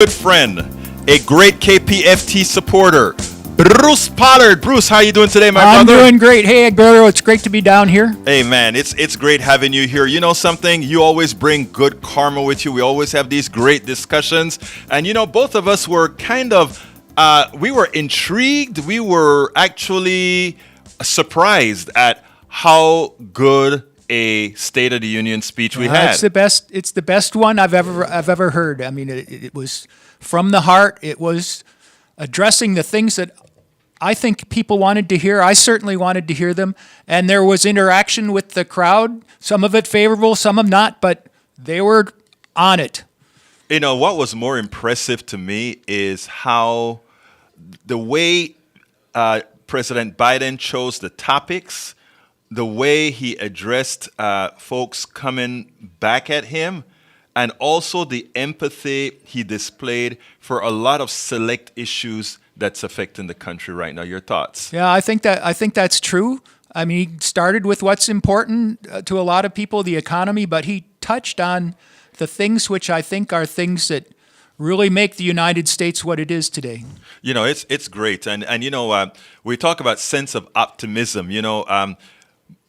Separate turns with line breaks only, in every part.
good friend, a great KPFT supporter, Bruce Pollard. Bruce, how you doing today, my
I'm
brother?
doing great. Hey, Egberto, it's great to be down here.
Hey, man, it's great having you here. You know something? You always bring good karma with you. We always have these great discussions. And, you know, both of us were kind of, we were intrigued. We were actually surprised at how good a State of the Union speech we had.
It's the best. It's the best one I've ever heard. I mean, it was from the heart. It was addressing the things that I think people wanted to hear. I certainly wanted to hear them, and there was interaction with the crowd. Some of it favorable, some of not, but they were on it.
You know, what was more impressive to me is how the way President Biden chose the topics, the way he addressed folks coming back at him, and also the empathy he displayed for a lot of select issues that's affecting the country right now. Your thoughts?
Yeah, I think that's true. I mean, he started with what's important to a lot of people, the economy, but he touched on the things which I think are things that really make the United States what it is today.
You know, it's great, and you know, we talk about sense of optimism. You know,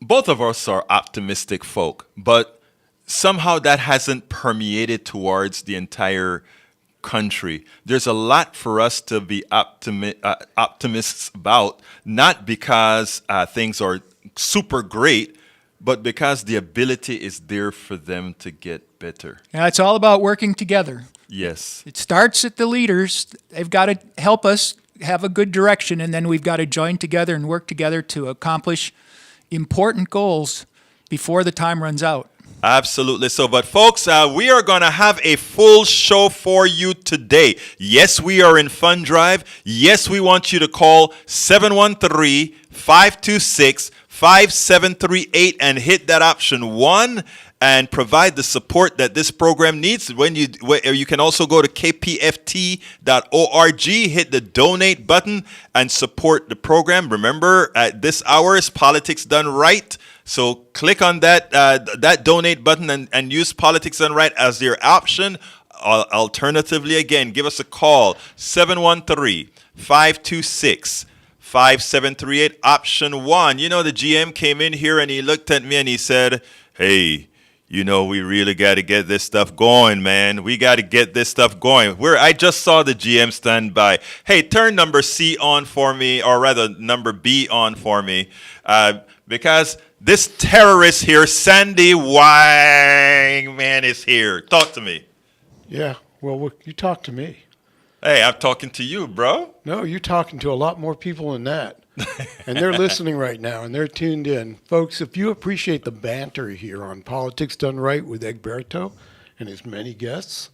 both of us are optimistic folk, but somehow that hasn't permeated towards the entire country. There's a lot for us to be optimists about, not because things are super great, but because the ability is there for them to get better.
Yeah, it's all about working together.
Yes.
It starts at the leaders. They've got to help us have a good direction, and then we've got to join together and work together to accomplish important goals before the time runs out.
Absolutely. So, but folks, we are going to have a full show for you today. Yes, we are in Fund Drive. Yes, we want you to call 713-526-5738 and hit that option 1 and provide the support that this program needs. You can also go to kpft.org, hit the donate button and support the program. Remember, at this hour is Politics Done Right. So click on that donate button and use Politics Done Right as your option. Alternatively, again, give us a call, 713-526-5738, option 1. You know, the GM came in here and he looked at me and he said, hey, you know, we really got to get this stuff going, man. We got to get this stuff going. I just saw the GM stand by. Hey, turn number C on for me, or rather number B on for me, because this terrorist here, Sandy Wangman, is here. Talk to me.
Yeah, well, you talk to me.
Hey, I'm talking to you, bro.
No, you're talking to a lot more people than that. And they're listening right now, and they're tuned in. Folks, if you appreciate the banter here on Politics Done Right with Egberto and his many guests,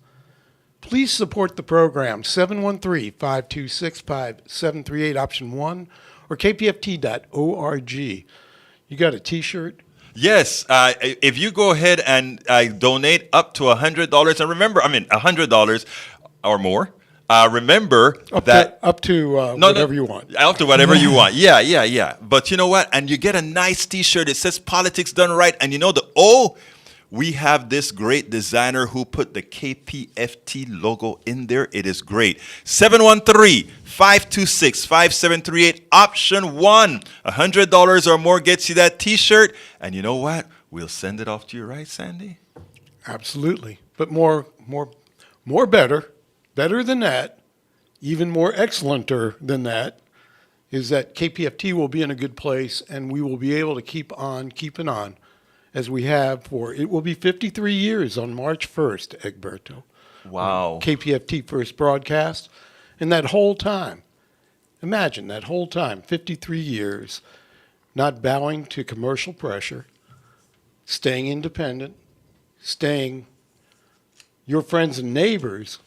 please support the program, 713-526-5738, option 1, or kpft.org. You got a T-shirt?
Yes, if you go ahead and donate up to $100, and remember, $100 or more. Remember
up
that
to whatever you want.
Up to whatever you want. Yeah. But you know what? And you get a nice T-shirt. It says Politics Done Right. And you know the we have this great designer who put the KPFT logo in there. It is great. 713-526-5738, option 1. $100 or more gets you that T-shirt. And you know what? We'll send it off to you, right, Sandy?
Absolutely. But more better than that, even more excellenter than that, is that KPFT will be in a good place and we will be able to keep on keeping on as we have it will be 53 years on March 1st, Egberto.
Wow.
KPFT first broadcast. And that whole time, imagine that whole time, 53 years, not bowing to commercial pressure, staying independent, staying your friends and neighbors,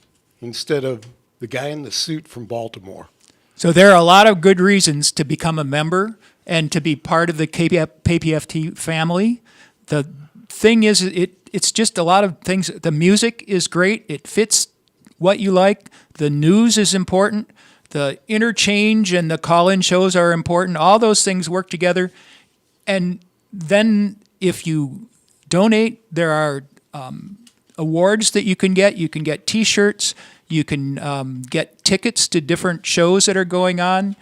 instead of the guy in the suit from Baltimore.
So there are a lot of good reasons to become a member and to be part of the KPFT family. The thing is, it's just a lot of things. The music is great. It fits what you like. The news is important. The interchange and the call-in shows are important. All those things work together. And then if you donate, there are awards that you can get. You can get T-shirts. You can get tickets to different shows that are going on.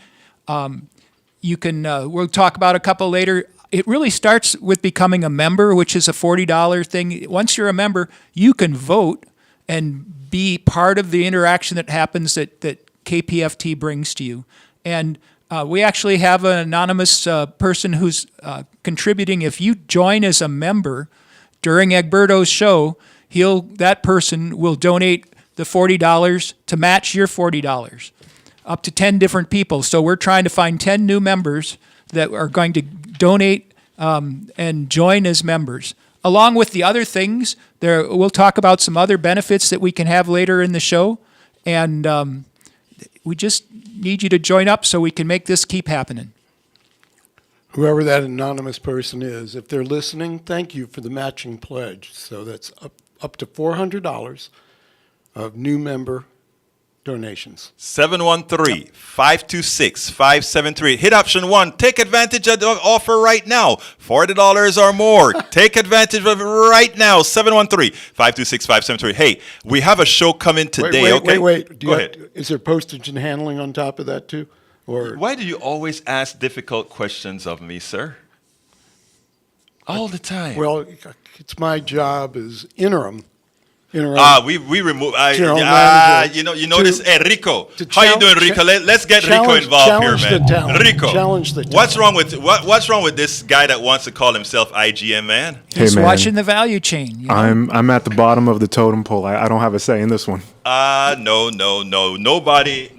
You can, we'll talk about a couple later. It really starts with becoming a member, which is a $40 thing. Once you're a member, you can vote and be part of the interaction that happens that KPFT brings to you. And we actually have an anonymous person who's contributing. If you join as a member during Egberto's show, that person will donate the $40 to match your $40, up to 10 different people. So we're trying to find 10 new members that are going to donate and join as members. Along with the other things, we'll talk about some other benefits that we can have later in the show. And we just need you to join up so we can make this keep happening.
Whoever that anonymous person is, if they're listening, thank you for the matching pledge. So that's up to $400 of new member donations.
713-526-5738. Hit option 1. Take advantage of the offer right now. $40 or more. Take advantage of it right now. 713-526-5738. Hey, we have a show coming today.
Wait.
Go ahead.
Is there postage and handling on top of that too? Or
Why do you always ask difficult questions of me, sir? All the time.
well, it's my job as interim.
We remove.
General manager
You notice, hey, Rico.
to
How you doing, Rico? Let's get Rico involved here, man.
the talent.
Rico,
Challenge the talent.
what's wrong with this guy that wants to call himself IGM, man?
He's
man.
watching the value chain. You know?
I'm at the bottom of the totem pole. I don't have a say in this one.
No. Nobody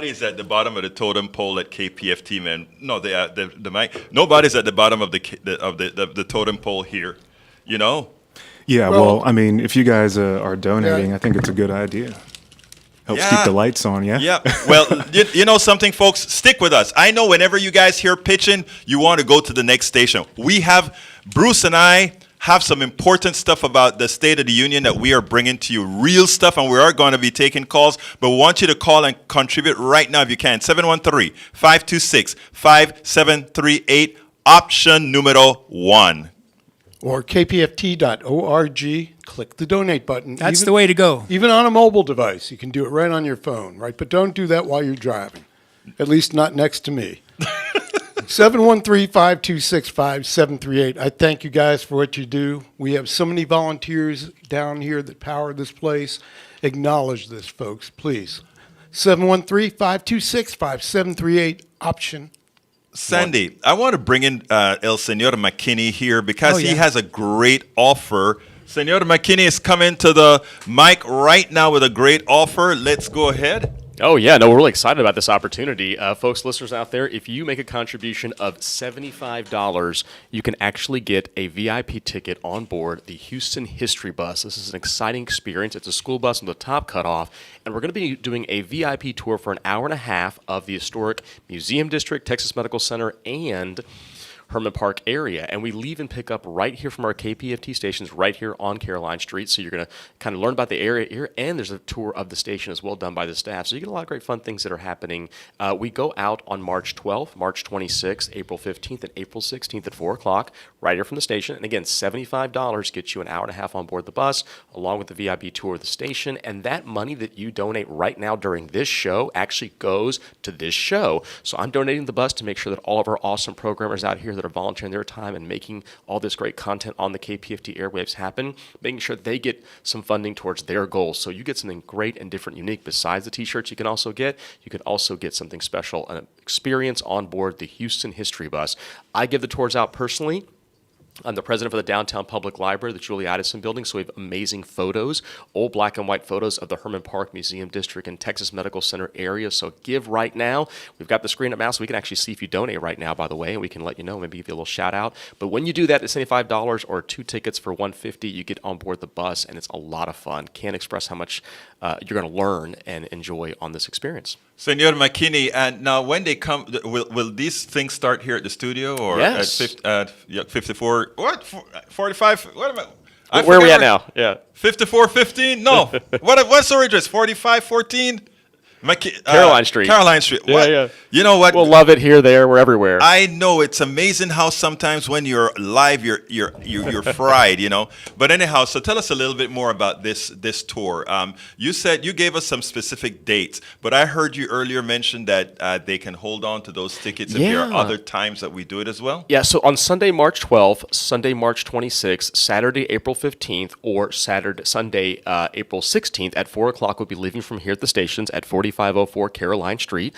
is at the bottom of the totem pole at KPFT, man. No, the mic. Nobody's at the bottom of the totem pole here. You know.
Yeah,
Well-
well, I mean, if you guys are donating,
Yeah.
I think it's a good idea. Helps
Yeah.
keep the lights on, yeah?
Yeah. Well, you know something, folks? Stick with us. I know whenever you guys hear pitching, you want to go to the next station. Bruce and I have some important stuff about the State of the Union that we are bringing to you. Real stuff, and we are going to be taking calls. But we want you to call and contribute right now if you can. 713-526-5738, option numero 1.
Or kpft.org. Click the donate button.
That's the way to go.
Even on a mobile device, you can do it right on your phone, right? But don't do that while you're driving. At least not next to me. 713-526-5738. I thank you guys for what you do. We have so many volunteers down here that power this place. Acknowledge this, folks, please. 713-526-5738, option.
Sandy, I want to bring in El Señor McKinney here because he has a great offer. Señor McKinney is coming to the mic right now with a great offer. Let's go ahead.
Oh, yeah. No, we're really excited about this opportunity. Folks, listeners out there, if you make a contribution of $75, you can actually get a VIP ticket on board the Houston History Bus. This is an exciting experience. It's a school bus with the top cut off, and we're going to be doing a VIP tour for an hour and a half of the historic Museum District, Texas Medical Center, and Herman Park area, and we leave and pick up right here from our KPFT stations right here on Caroline Street. So you're going to kind of learn about the area here, and there's a tour of the station as well done by the staff. So you get a lot of great fun things that are happening. We go out on March 12th, March 26th, April 15th, and April 16th at 4 o'clock right here from the station. And again, $75 gets you an hour and a half on board the bus along with the VIP tour of the station. And that money that you donate right now during this show actually goes to this show. So I'm donating the bus to make sure that all of our awesome programmers out here that are volunteering their time and making all this great content on the KPFT airwaves happen, making sure they get some funding towards their goals. So you get something great and different, unique. Besides the t-shirts you can also get something special, an experience on board the Houston History Bus. I give the tours out personally. I'm the president for the Downtown Public Library, the Julie Addison Building, so we have amazing photos, old black and white photos of the Herman Park Museum District and Texas Medical Center area. So give right now. We've got the screen up now, so we can actually see if you donate right now, by the way, and we can let you know, maybe give you a little shout out. But when you do that, it's $75 or 2 tickets for $150. You get on board the bus, and it's a lot of fun. Can't express how much you're going to learn and enjoy on this experience.
Senor McKinney, and now when they come, will these things start here at the studio or
Yes.
at 54? What 45? What am I?
Where are we at now? Yeah.
54:15? No. What's the address? 45:14?
Caroline Street.
Caroline Street.
Yeah,
What?
yeah.
You know what?
We'll love it here, there, we're everywhere.
I know it's amazing how sometimes when you're live, you're fried, you know. But anyhow, so tell us a little bit more about this tour. You said you gave us some specific dates, but I heard you earlier mention that they can hold on to those tickets if there are
Yeah.
other times that we do it as well.
Yeah, so on Sunday, March 12th, Sunday, March 26th, Saturday, April 15th, or Sunday, April 16th at 4 o'clock, we'll be leaving from here at the stations at 4504 Caroline Street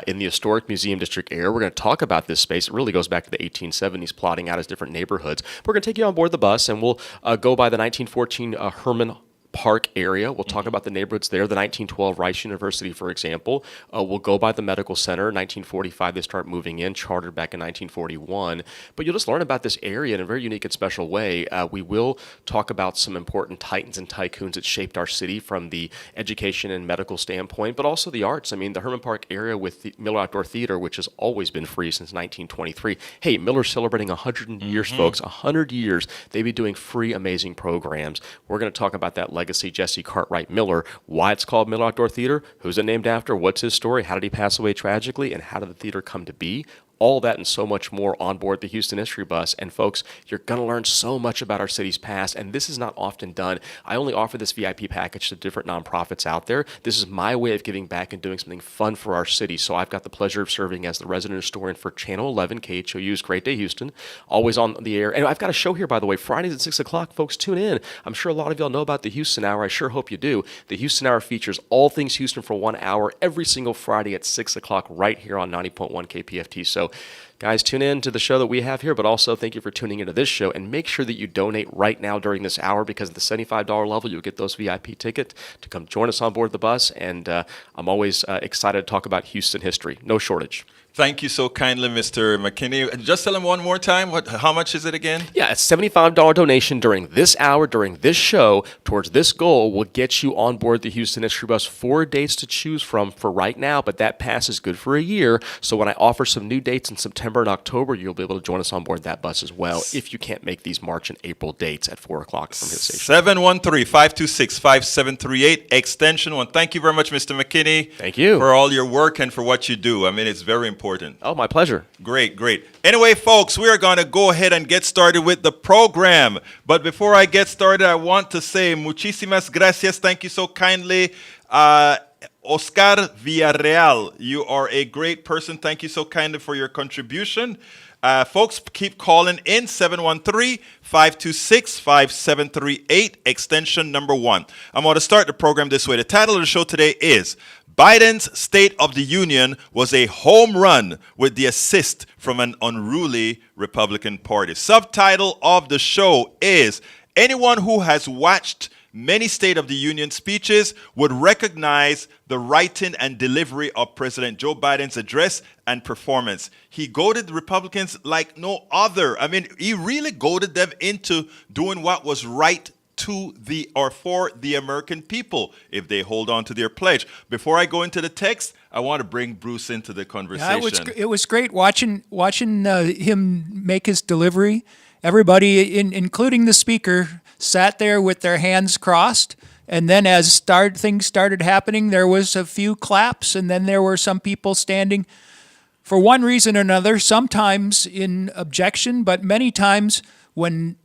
in the Historic Museum District area. We're going to talk about this space. It really goes back to the 1870s, plotting out as different neighborhoods. We're going to take you on board the bus, and we'll go by the 1914 Herman Park area. We'll talk about the neighborhoods there. The 1912 Rice University, for example. We'll go by the Medical Center. 1945, they start moving in, chartered back in 1941. But you'll just learn about this area in a very unique and special way. We will talk about some important titans and tycoons that shaped our city from the education and medical standpoint, but also the arts. I mean, the Herman Park area with the Miller Outdoor Theater, which has always been free since 1923. Hey, Miller's celebrating 100 years, folks. 100 years. They've been doing free, amazing programs. We're going to talk about that legacy, Jesse Cartwright Miller, why it's called Miller Outdoor Theater, who's it named after, what's his story, how did he pass away tragically, and how did the theater come to be. All that and so much more on board the Houston History Bus. And folks, you're going to learn so much about our city's past, and this is not often done. I only offer this VIP package to different nonprofits out there. This is my way of giving back and doing something fun for our city. So I've got the pleasure of serving as the resident historian for Channel 11, KHOU's Great Day Houston, always on the air. And I've got a show here, by the way, Fridays at 6 o'clock. Folks, tune in. I'm sure a lot of y'all know about the Houston Hour. I sure hope you do. The Houston Hour features all things Houston for 1 hour every single Friday at 6 o'clock right here on 90.1 KPFT. So guys, tune in to the show that we have here, but also thank you for tuning into this show, and make sure that you donate right now during this hour, because at the $75 level, you'll get those VIP tickets to come join us on board the bus, and I'm always excited to talk about Houston history. No shortage.
Thank you so kindly, Mr. McKinney. Just tell him one more time. How much is it again?
Yeah, a $75 donation during this hour, during this show, towards this goal will get you on board the Houston History Bus. 4 dates to choose from for right now, but that pass is good for a year. So when I offer some new dates in September and October, you'll be able to join us on board that bus as well, if you can't make these March and April dates at 4 o'clock from his station.
713-526-5738, extension 1. Thank you very much, Mr. McKinney.
Thank you.
For all your work and for what you do. I mean, it's very important.
Oh, my pleasure.
Great, great. Anyway, folks, we are going to go ahead and get started with the program. But before I get started, I want to say muchísimas gracias. Thank you so kindly. Oscar Villarreal, you are a great person. Thank you so kindly for your contribution. Folks, keep calling in 713-526-5738, extension number 1. I'm going to start the program this way. The title of the show today is Biden's State of the Union was a home run with the assist from an unruly Republican Party. Subtitle of the show is Anyone who has watched many State of the Union speeches would recognize the writing and delivery of President Joe Biden's address and performance. He goaded Republicans like no other. I mean, he really goaded them into doing what was right to the or for the American people if they hold on to their pledge. Before I go into the text, I want to bring Bruce into the conversation.
Yeah, it was great watching him make his delivery. Everybody, including the speaker, sat there with their hands crossed. And then as things started happening, there was a few claps, and then there were some people standing for one reason or another, sometimes in objection, but many times when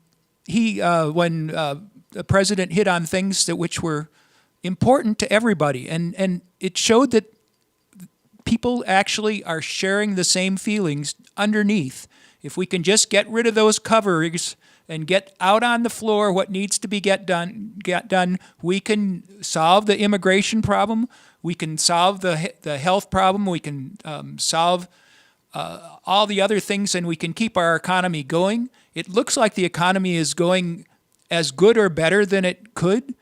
the president hit on things which were important to everybody. And it showed that people actually are sharing the same feelings underneath. If we can just get rid of those coverings and get out on the floor what needs to be get done, we can solve the immigration problem, we can solve the health problem, we can solve all the other things, and we can keep our economy going. It looks like the economy is going as good or better than it could.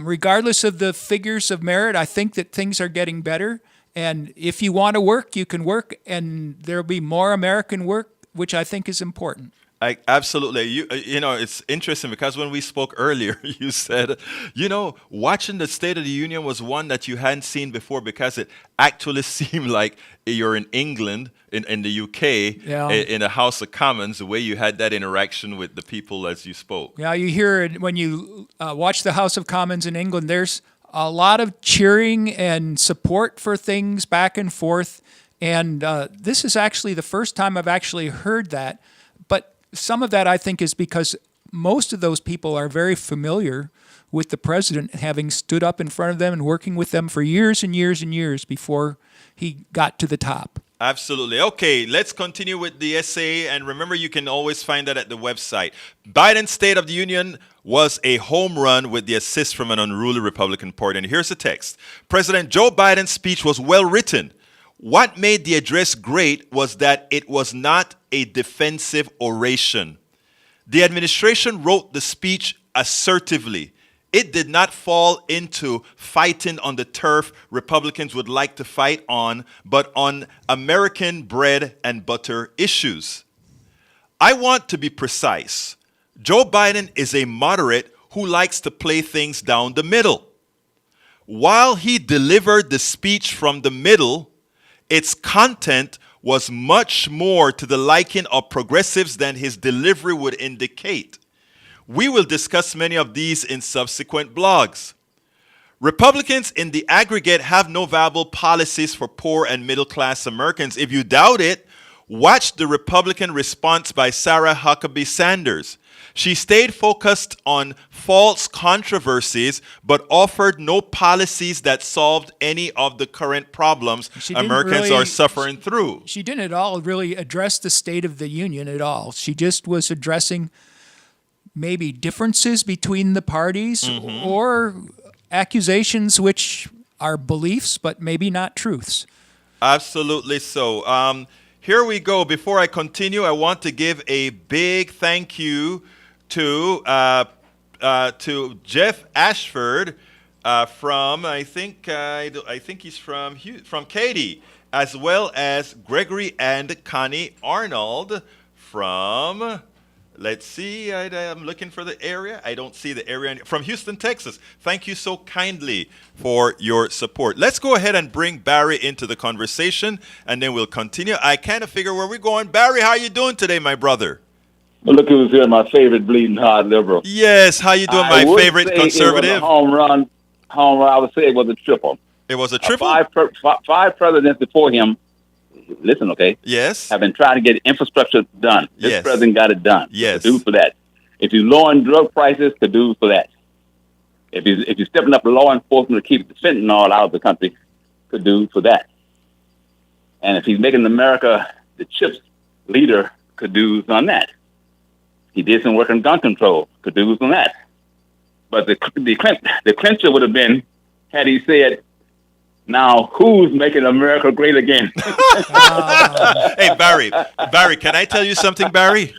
Regardless of the figures of merit, I think that things are getting better. And if you want to work, you can work, and there'll be more American work, which I think is important.
Absolutely. You know, it's interesting because when we spoke earlier, you said, watching the State of the Union was one that you hadn't seen before because it actually seemed like you're in England, in the UK, in the House of Commons, the way you had that interaction with the people as you spoke.
Yeah, you hear it when you watch the House of Commons in England, there's a lot of cheering and support for things back and forth. And this is actually the first time I've actually heard that. But some of that, I think, is because most of those people are very familiar with the president, having stood up in front of them and working with them for years and years and years before he got to the top.
Absolutely. Okay, let's continue with the essay. And remember, you can always find that at the website. Biden's State of the Union was a home run with the assist from an unruly Republican Party. And here's the text. President Joe Biden's speech was well written. What made the address great was that it was not a defensive oration. The administration wrote the speech assertively. It did not fall into fighting on the turf Republicans would like to fight on, but on American bread and butter issues. I want to be precise. Joe Biden is a moderate who likes to play things down the middle. While he delivered the speech from the middle, its content was much more to the liking of progressives than his delivery would indicate. We will discuss many of these in subsequent blogs. Republicans in the aggregate have no viable policies for poor and middle class Americans. If you doubt it, watch the Republican response by Sarah Huckabee Sanders. She stayed focused on false controversies, but offered no policies that solved any of the current problems Americans are suffering through.
She didn't at all really address the State of the Union at all. She just was addressing maybe differences between the parties or accusations which are beliefs but maybe not truths.
Absolutely so. Here we go. Before I continue, I want to give a big thank you to Jeff Ashford from I think he's from Katy, as well as Gregory and Connie Arnold from. Let's see, I'm looking for the area. I don't see the area. From Houston, Texas. Thank you so kindly for your support. Let's go ahead and bring Barry into the conversation, and then we'll continue. I kind of figure where we're going. Barry, how are you doing today, my brother?
Well, look who's here, my favorite bleeding heart liberal.
Yes, how you doing, my favorite conservative?
It was a home run. I would say it was a triple.
It was a triple?
Five presidents before him, listen, okay?
Yes.
Have been trying to get infrastructure done. This president got it done.
Yes.
Could do for that. If you're lowering drug prices, could do for that. If you're stepping up the law enforcement to keep the fentanyl out of the country, could do for that. And if he's making America the CHIPS leader, could do on that. He did some work on gun control, could do on that. But the clincher would have been had he said, now, who's making America great again?
Hey, Barry, can I tell you something, Barry?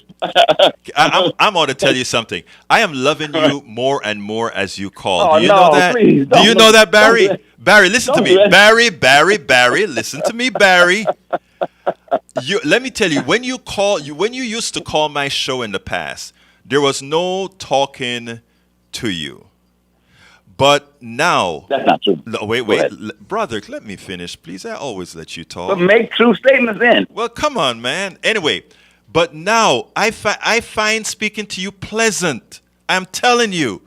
I'm going to tell you something. I am loving you more and more as you call. Do you know that?
Please,
do you know that, Barry? Barry, listen to me. Barry, listen to me, Barry. Let me tell you, when you used to call my show in the past, there was no talking to you. But now...
That's not true.
Wait. Brother, let me finish, please. I always let you talk.
But make true statements then.
Well, come on, man. Anyway, but now I find speaking to you pleasant. I'm telling you.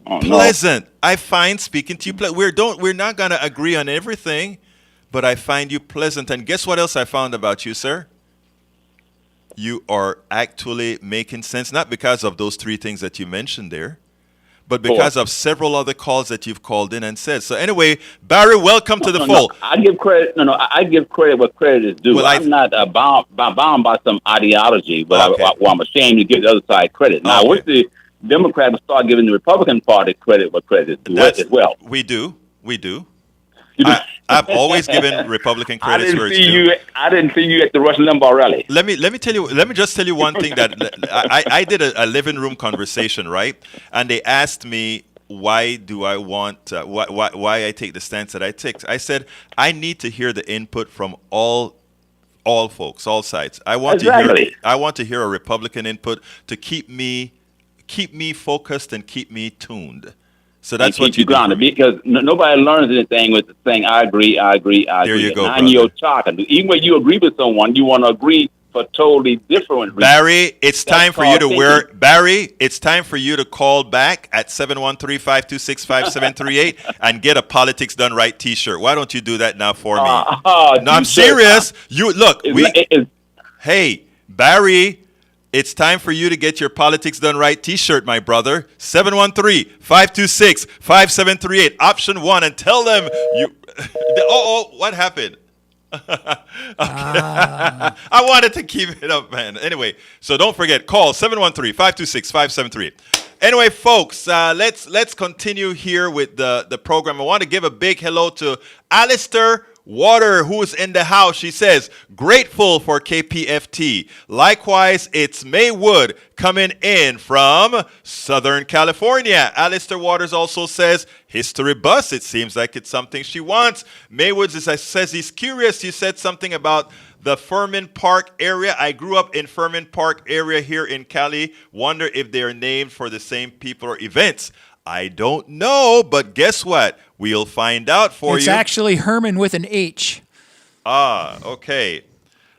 Pleasant. No. I find speaking to you pleasant. We're not going to agree on everything, but I find you pleasant. And guess what else I found about you, sir? You are actually making sense, not because of those three things that you mentioned there, but because of several other calls that you've called in and said. So anyway, Barry, welcome to the fold.
I give credit. I give credit what credit is due. Well, I'm not bound by some ideology, but I'm ashamed to give the other side credit. Now, I wish the Democrats would start giving the Republican Party credit what credit is due as well.
We do. I've always given Republican credit where it's due.
I didn't see you at the Rush Limbaugh rally.
Let me just tell you one thing that I did a living room conversation, right? And they asked me why do I want why I take the stance that I take. I said I need to hear the input from all folks, all sides. I want to hear a Republican input to keep me focused and keep me tuned. So that's what you grounded,
because nobody learns anything with saying I agree.
There you go,
and your talk. Even when you agree with someone, you want to agree for totally different reasons.
Barry, it's
That's
time for you to
called
wear
thinking.
Barry, it's time for you to call back at 713-526-5738 and get a Politics Done Right t-shirt. Why don't you do that now for me? No, I'm
T-shirt.
serious. You look,
It's-
hey, Barry, it's time for you to get your Politics Done Right t-shirt, my brother. 713-526-5738, option 1, and tell them you what happened? I wanted to keep it up, man. Anyway, so don't forget, call 713-526-5738. Anyway, folks, let's continue here with the program. I want to give a big hello to Alistair Water, who's in the house. She says, grateful for KPFT. Likewise, it's Maywood coming in from Southern California. Alistair Waters also says, history bus. It seems like it's something she wants. Maywood says he's curious. You said something about the Furman Park area. I grew up in Furman Park area here in Cali. Wonder if they are named for the same people or events. I don't know, but guess what? We'll find out for
It's
you.
actually Herman with an H.
Ah, okay.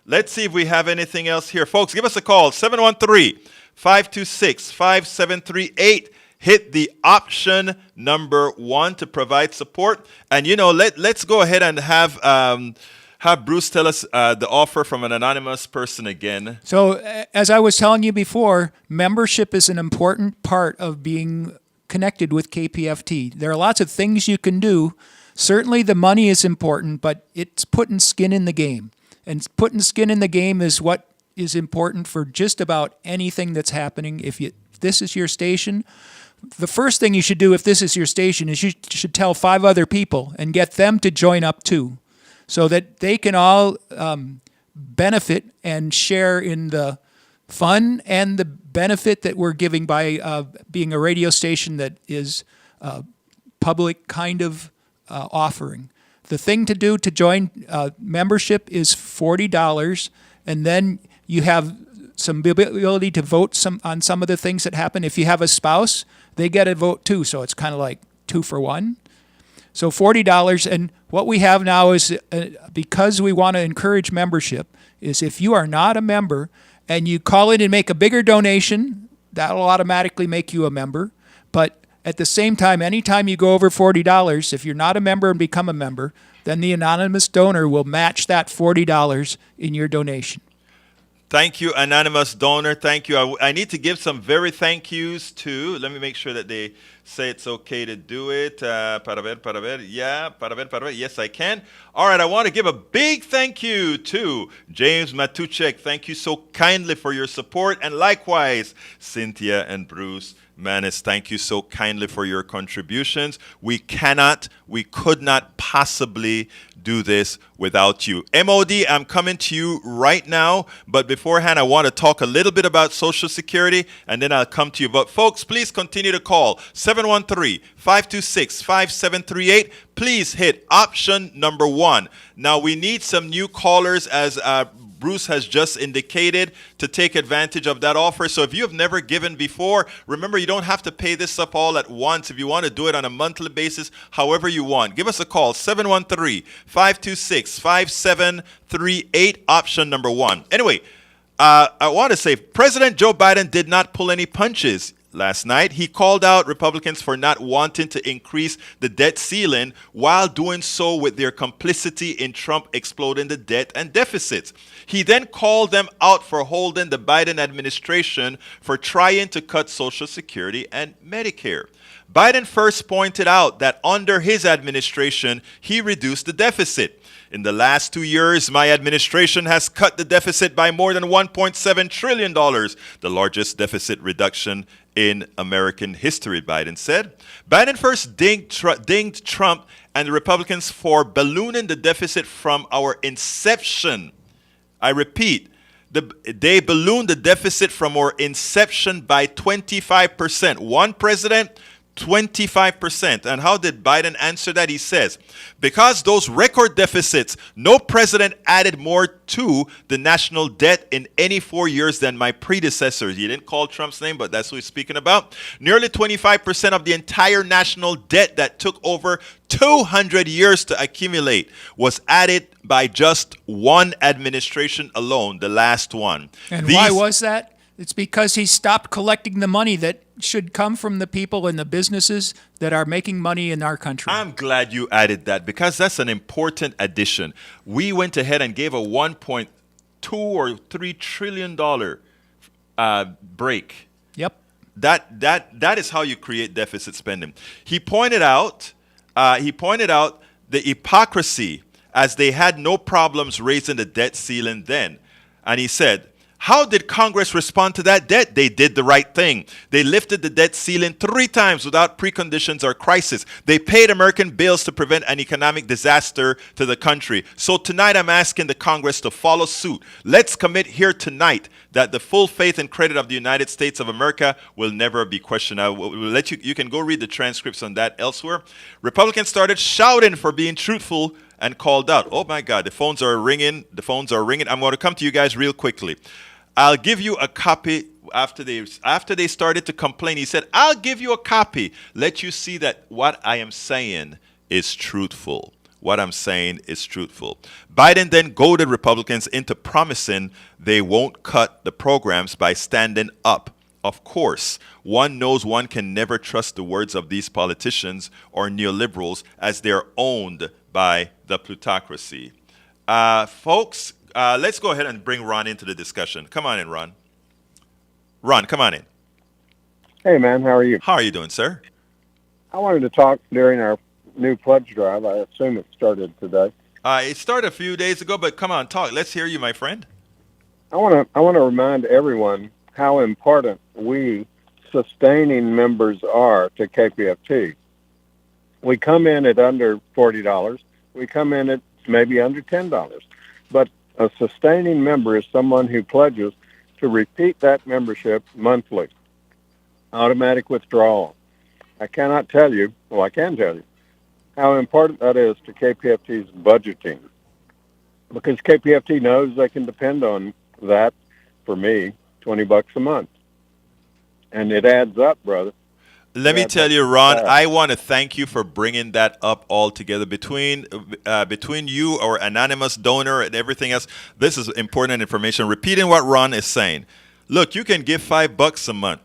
Let's see if we have anything else here. Folks, give us a call, 713-526-5738. Hit the option number 1 to provide support. And, let's go ahead and have Bruce tell us the offer from an anonymous person again.
So, as I was telling you before, membership is an important part of being connected with KPFT. There are lots of things you can do. Certainly the money is important, but it's putting skin in the game. And putting skin in the game is what is important for just about anything that's happening. If this is your station, the first thing you should do if this is your station is you should tell 5 other people and get them to join up too, so that they can all benefit and share in the fun and the benefit that we're giving by being a radio station that is public kind of offering. The thing to do to join membership is $40, and then you have some ability to vote on some of the things that happen. If you have a spouse, they get a vote too, so it's kind of like 2 for 1. So $40, and what we have now is, because we want to encourage membership, is if you are not a member and you call in and make a bigger donation, that'll automatically make you a member. But at the same time, anytime you go over $40, if you're not a member and become a member, then the anonymous donor will match that $40 in your donation.
Thank you, anonymous donor. Thank you. I need to give some very thank yous to, let me make sure that they say it's okay to do it. Para ver. Yeah, para ver. Yes, I can. All right, I want to give a big thank you to James Matuchek. Thank you so kindly for your support. And likewise, Cynthia and Bruce Manis, thank you so kindly for your contributions. We could not possibly do this without you. MOD, I'm coming to you right now, but beforehand, I want to talk a little bit about Social Security, and then I'll come to you. But folks, please continue to call 713-526-5738. Please hit option number 1. Now, we need some new callers, as Bruce has just indicated, to take advantage of that offer. So if you have never given before, remember, you don't have to pay this up all at once. If you want to do it on a monthly basis, however you want, give us a call, 713-526-5738, option number 1. Anyway, I want to say President Joe Biden did not pull any punches last night. He called out Republicans for not wanting to increase the debt ceiling while doing so with their complicity in Trump exploding the debt and deficits. He then called them out for holding the Biden administration for trying to cut Social Security and Medicare. Biden first pointed out that under his administration, he reduced the deficit. In the last 2 years, my administration has cut the deficit by more than $1.7 trillion, the largest deficit reduction in American history, Biden said. Biden first dinged Trump and the Republicans for ballooning the deficit from our inception. I repeat, they ballooned the deficit from our inception by 25%. One president, 25%. And how did Biden answer that? He says, because those record deficits, no president added more to the national debt in any 4 years than my predecessors. He didn't call Trump's name, but that's who he's speaking about. Nearly 25% of the entire national debt that took over 200 years to accumulate was added by just one administration alone, the last one.
And why was that? It's because he stopped collecting the money that should come from the people and the businesses that are making money in our country.
I'm glad you added that because that's an important addition. We went ahead and gave a 1.2 or $3 trillion break.
Yep.
That is how you create deficit spending. He pointed out the hypocrisy as they had no problems raising the debt ceiling then. And he said, how did Congress respond to that debt? They did the right thing. They lifted the debt ceiling 3 times without preconditions or crisis. They paid American bills to prevent an economic disaster to the country. So tonight I'm asking the Congress to follow suit. Let's commit here tonight that the full faith and credit of the United States of America will never be questioned. I will let you can go read the transcripts on that elsewhere. Republicans started shouting for being truthful and called out. Oh my God, the phones are ringing. The phones are ringing. I'm going to come to you guys real quickly. I'll give you a copy after they started to complain. He said, I'll give you a copy. Let you see that what I am saying is truthful. What I'm saying is truthful. Biden then goaded Republicans into promising they won't cut the programs by standing up. Of course, one knows one can never trust the words of these politicians or neoliberals as they're owned by the plutocracy. Folks, let's go ahead and bring Ron into the discussion. Come on in, Ron. Ron, come on in.
Hey, man, how are you?
How are you doing, sir?
I wanted to talk during our new pledge drive. I assume it started today.
It started a few days ago, but come on, talk. Let's hear you, my friend.
I want to remind everyone how important we sustaining members are to KPFT. We come in at under $40. We come in at maybe under $10. But a sustaining member is someone who pledges to repeat that membership monthly. Automatic withdrawal. I cannot tell you, well, I can tell you, how important that is to KPFT's budgeting. Because KPFT knows they can depend on that, for me, $20 a month. And it adds up, brother.
Let me tell you, Ron, I want to thank you for bringing that up all together. Between you, our anonymous donor, and everything else, this is important information. Repeating what Ron is saying. Look, you can give $5 a month.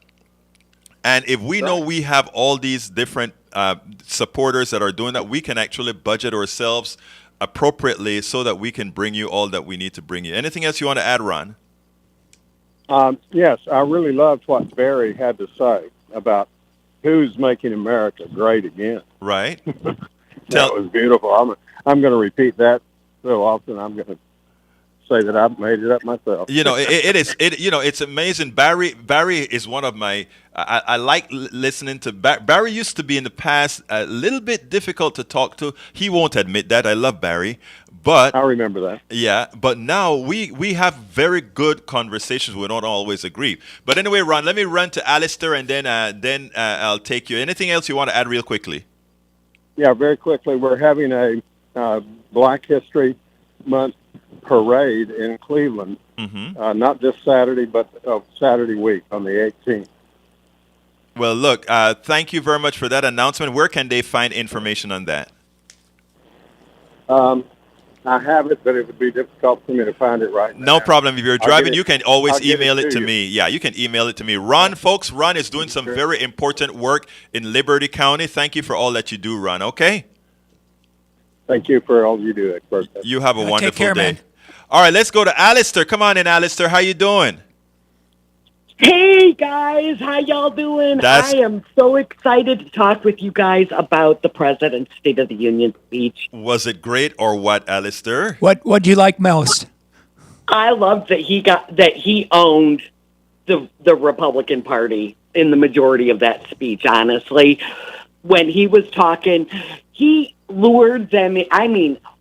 And if we know we have all these different supporters that are doing that, we can actually budget ourselves appropriately so that we can bring you all that we need to bring you. Anything else you want to add, Ron?
Yes, I really loved what Barry had to say about who's making America great again.
Right.
That was beautiful. I'm going to repeat that so often. I'm going to say that I've made it up myself.
You know, it's amazing. Barry is one of my. I like listening to Barry. Used to be in the past a little bit difficult to talk to. He won't admit that. I love Barry, but
I remember that.
Yeah, but now we have very good conversations. We don't always agree. But anyway, Ron, let me run to Alistair, and then I'll take you. Anything else you want to add real quickly?
Yeah, very quickly. We're having a Black History Month parade in Cleveland, not this Saturday, but Saturday week on the 18th.
Well, look, thank you very much for that announcement. Where can they find information on that?
I have it, but it would be difficult for me to find it right now.
No problem. If you're driving, you can always email it to me. Yeah, you can email it to me. Ron, folks, Ron is doing some very important work in Liberty County. Thank you for all that you do, Ron, okay?
Thank you for all you do, Expert.
You have a wonderful
take care,
day.
man.
All right, let's go to Alistair. Come on in, Alistair. How you doing?
Hey guys, how y'all doing? I am so excited to talk with you guys about the President's State of the Union speech.
Was it great or what, Alistair?
What do you like most?
I loved that he owned the Republican Party in the majority of that speech, honestly. When he was talking, he lured them,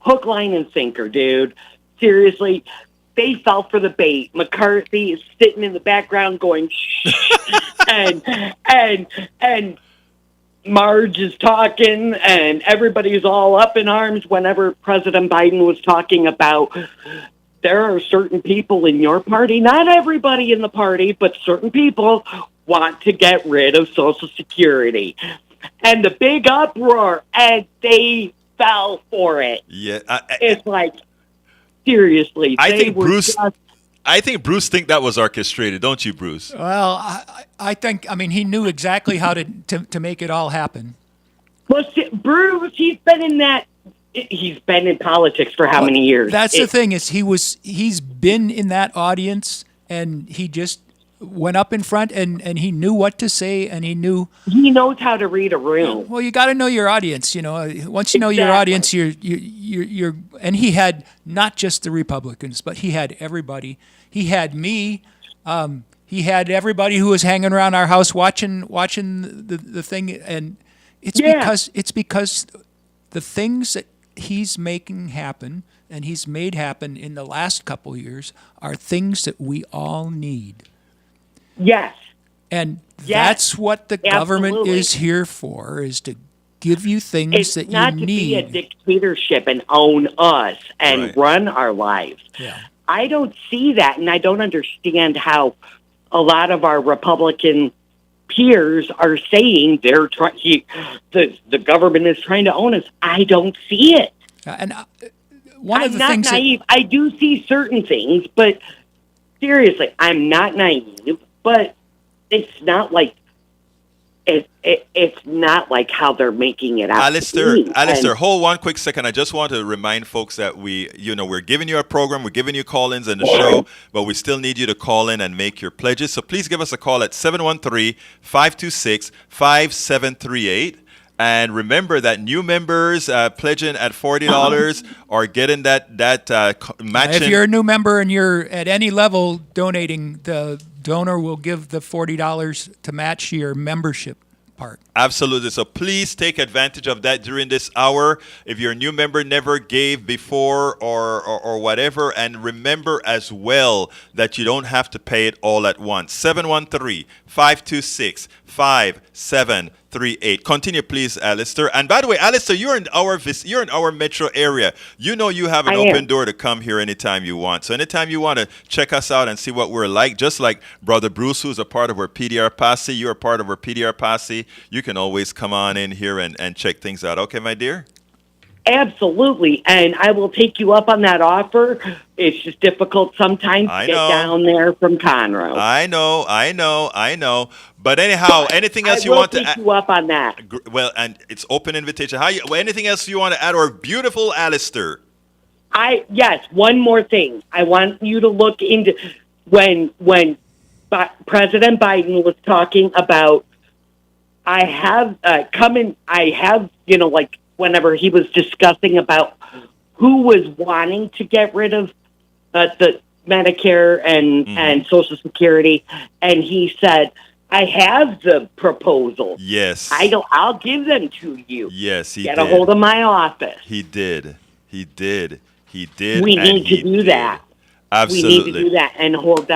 hook, line, and sinker, dude. Seriously. They fell for the bait. McCarthy is sitting in the background going, shh. and Marge is talking and everybody's all up in arms whenever President Biden was talking about there are certain people in your party, not everybody in the party, but certain people want to get rid of Social Security. And the big uproar, and they fell for it.
Yeah,
It's like, seriously.
I
they
think
were
Bruce.
just-
I think Bruce think that was orchestrated, don't you, Bruce?
Well, I think, I mean, he knew exactly how to make it all happen.
Well, Bruce, he's been in politics for how many years?
That's the thing is he's been in that audience and he just went up in front and he knew what to say and he
knows how to read a room.
well, you got to know your audience, you know. Once you know your audience, you're and he had not just the Republicans, but he had everybody. He had me. He had everybody who was hanging around our house watching the thing, and it's because the things that he's making happen and he's made happen in the last couple of years are things that we all need.
Yes.
And that's what the government is here for, is to give you things that you need.
It's not to be a dictatorship and own us and run our lives.
Yeah.
I don't see that, and I don't understand how a lot of our Republican peers are saying the government is trying to own us. I don't see it.
And one
I'm
of the
not
things
naive. I do see certain things, but seriously, I'm not naive. But it's not like it's not like how they're making it out.
Alistair, hold one quick second. I just want to remind folks that we're giving you a program, we're giving you call-ins in the show, but we still need you to call in and make your pledges. So please give us a call at 713-526-5738. And remember that new members pledging at $40 are getting that matching.
If you're a new member and you're at any level donating, the donor will give the $40 to match your membership part.
Absolutely. So please take advantage of that during this hour. If you're a new member, never gave before or whatever. And remember as well that you don't have to pay it all at once. 713-526-5738. Continue, please, Alistair. And by the way, Alistair, you're in our metro area. You know you have an open door to come here anytime you want. So anytime you want to check us out and see what we're like, just like Brother Bruce, who's a part of our PDR posse, you're a part of our PDR posse, you can always come on in here and check things out. Okay, my dear?
Absolutely. And I will take you up on that offer. It's just difficult sometimes to get down there from Conroe.
I know. But anyhow, anything else you want to add?
I will take you up on that.
Well, and it's open invitation. Anything else you want to add? Or beautiful Alistair?
Yes, one more thing. I want you to look into when President Biden was talking about whenever he was discussing about who was wanting to get rid of the Medicare and Social Security, and he said, I have the proposal.
Yes.
I'll give them to you.
Yes, he
did.
Get
a hold of my office.
He did. We
need to do that.
Absolutely.
We need to do that and hold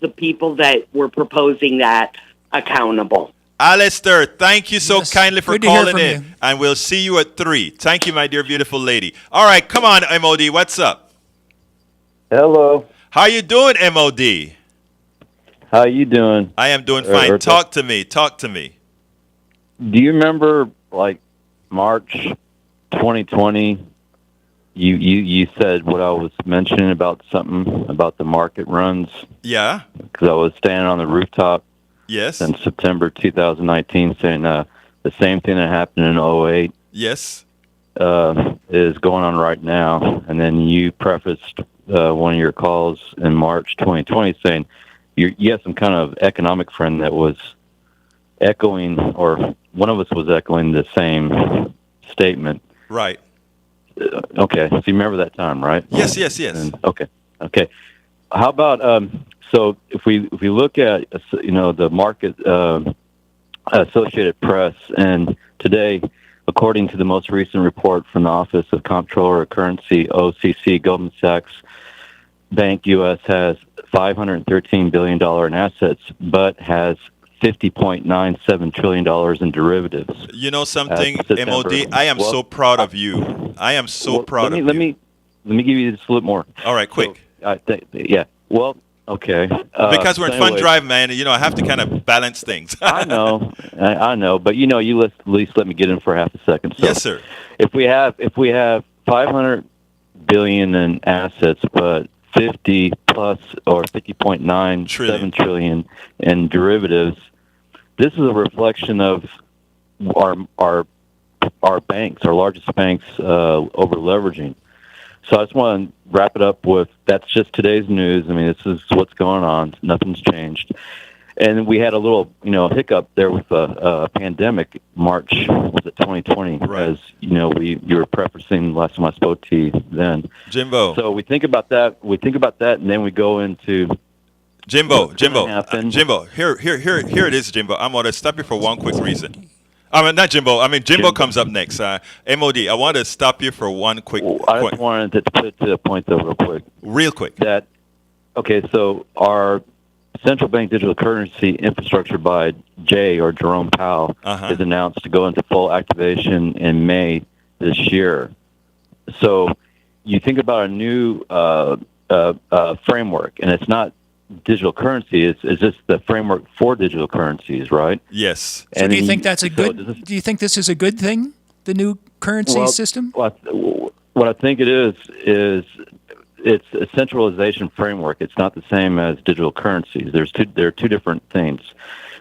the people that were proposing that accountable.
Alistair, thank you so kindly for calling in.
You.
And we'll see you at 3. Thank you, my dear, beautiful lady. All right, come on, MOD. What's up?
Hello.
How you doing, MOD?
How you doing?
I am doing fine. Talk to me.
Do you remember, like, March 2020, you said what I was mentioning about something about the market runs?
Yeah.
Because I was standing on the rooftop.
Yes.
In September 2019, saying the same thing that happened in 2008.
Yes.
Is going on right now. And then you prefaced one of your calls in March 2020 saying you had some kind of economic friend that was echoing, or one of us was echoing the same statement.
Right.
Okay. So you remember that time, right?
Yes.
And, okay. How about so if we look at the market Associated Press, and today, according to the most recent report from the Office of Comptroller of Currency, OCC, Goldman Sachs Bank U.S. has $513 billion in assets, but has $50.97 trillion in derivatives.
You know something,
September.
MOD? I am
Well,
so proud of you. I am so proud of you.
Let me give you just a little more.
All right, quick.
So, yeah. Well, okay.
Because we're in
so
fun
anyway,
drive, man. You know, I have to kind of balance things.
I know, but you at least let me get in for half a second. So
Yes, sir.
If we have 500 billion in assets, but 50 plus or 50.97 trillion in derivatives, this is a reflection of our banks, our largest banks, over leveraging. So I just want to wrap it up with that's just today's news. I mean, this is what's going on. Nothing's changed. And we had a little, hiccup there with a pandemic. March was it 2020?
Right.
As you were prefacing last time I spoke to you then.
Jimbo.
So we think about that, and then we go into
Jimbo. Here it is, Jimbo. I'm going to stop you for one quick reason. I mean, not Jimbo. I mean, Jimbo comes up next. MOD, I want to stop you for one quick
I just wanted to put it to the point, though, real quick. So our central bank digital currency infrastructure by Jerome Powell is announced to go into full activation in May this year. So you think about a new framework, and it's not digital currency. It's just the framework for digital currencies, right?
Yes.
So do you think that's a good? Do you think this is a good thing? The new currency system?
What I think it is it's a centralization framework. It's not the same as digital currencies. There are two different things.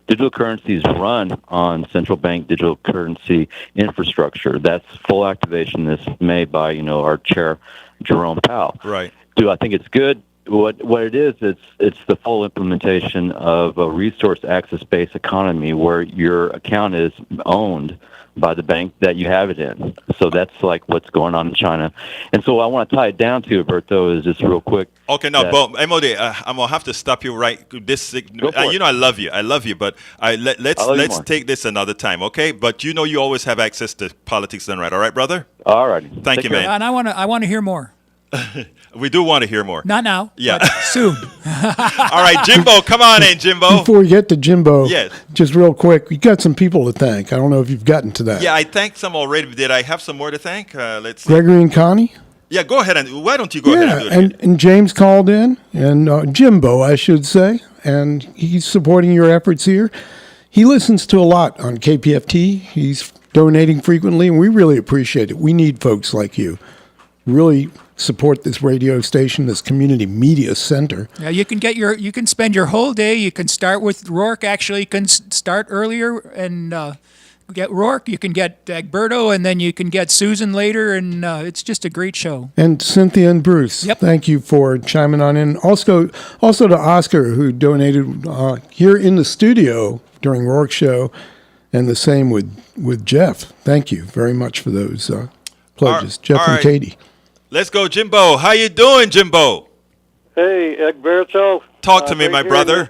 Digital currencies run on central bank digital currency infrastructure. That's full activation this May by our chair Jerome Powell.
Right.
Do I think it's good? What it is, it's the full implementation of a resource access-based economy where your account is owned by the bank that you have it in. So that's like what's going on in China. And so I want to tie it down to, Alberto, is just real quick.
Okay, now, MOD, I'm going to have to stop you right this. I love you, but let's take this another time, okay? But you always have access to politics done right, all right, brother?
All right.
Thank you, man.
And I want to hear more.
We do want to hear more.
Not now.
Yeah.
But soon.
All right, Jimbo, come on in, Jimbo.
Before we get to Jimbo,
yes.
Just real quick, you got some people to thank. I don't know if you've gotten to that.
Yeah, I thanked some already. Did I have some more to thank? Let's see.
Gregory and Connie?
Yeah, go ahead. Why don't you go ahead and do it?
And James called in, and Jimbo, I should say, and he's supporting your efforts here. He listens to a lot on KPFT. He's donating frequently, and we really appreciate it. We need folks like you. Really support this radio station, this community media center.
Yeah, you can spend your whole day. You can start with Rourke. Actually, you can start earlier and get Rourke. You can get Egberto, and then you can get Susan later, and it's just a great show.
And Cynthia and Bruce, Thank you for chiming on in. Also to Oscar, who donated here in the studio during Rourke's show, and the same with Jeff. Thank you very much for those pledges, Jeff and Katie.
Let's go, Jimbo. How you doing, Jimbo?
Hey, Egberto.
Talk to me, my brother.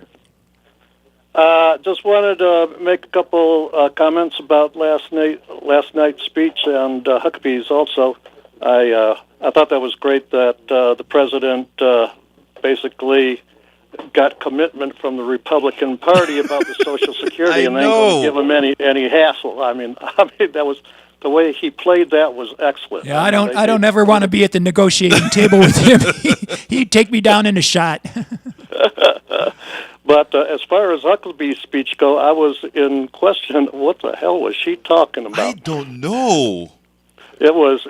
Just wanted to make a couple comments about last night's speech and Huckabee's also. I thought that was great that the president basically got commitment from the Republican Party about the Social Security and they didn't give him any hassle. I mean that was. The way he played that was excellent.
Yeah, I don't ever want to be at the negotiating table with him. He'd take me down in a shot.
But as far as Hucklebee's speech go, I was in question. What the hell was she talking about?
I don't know.
It was.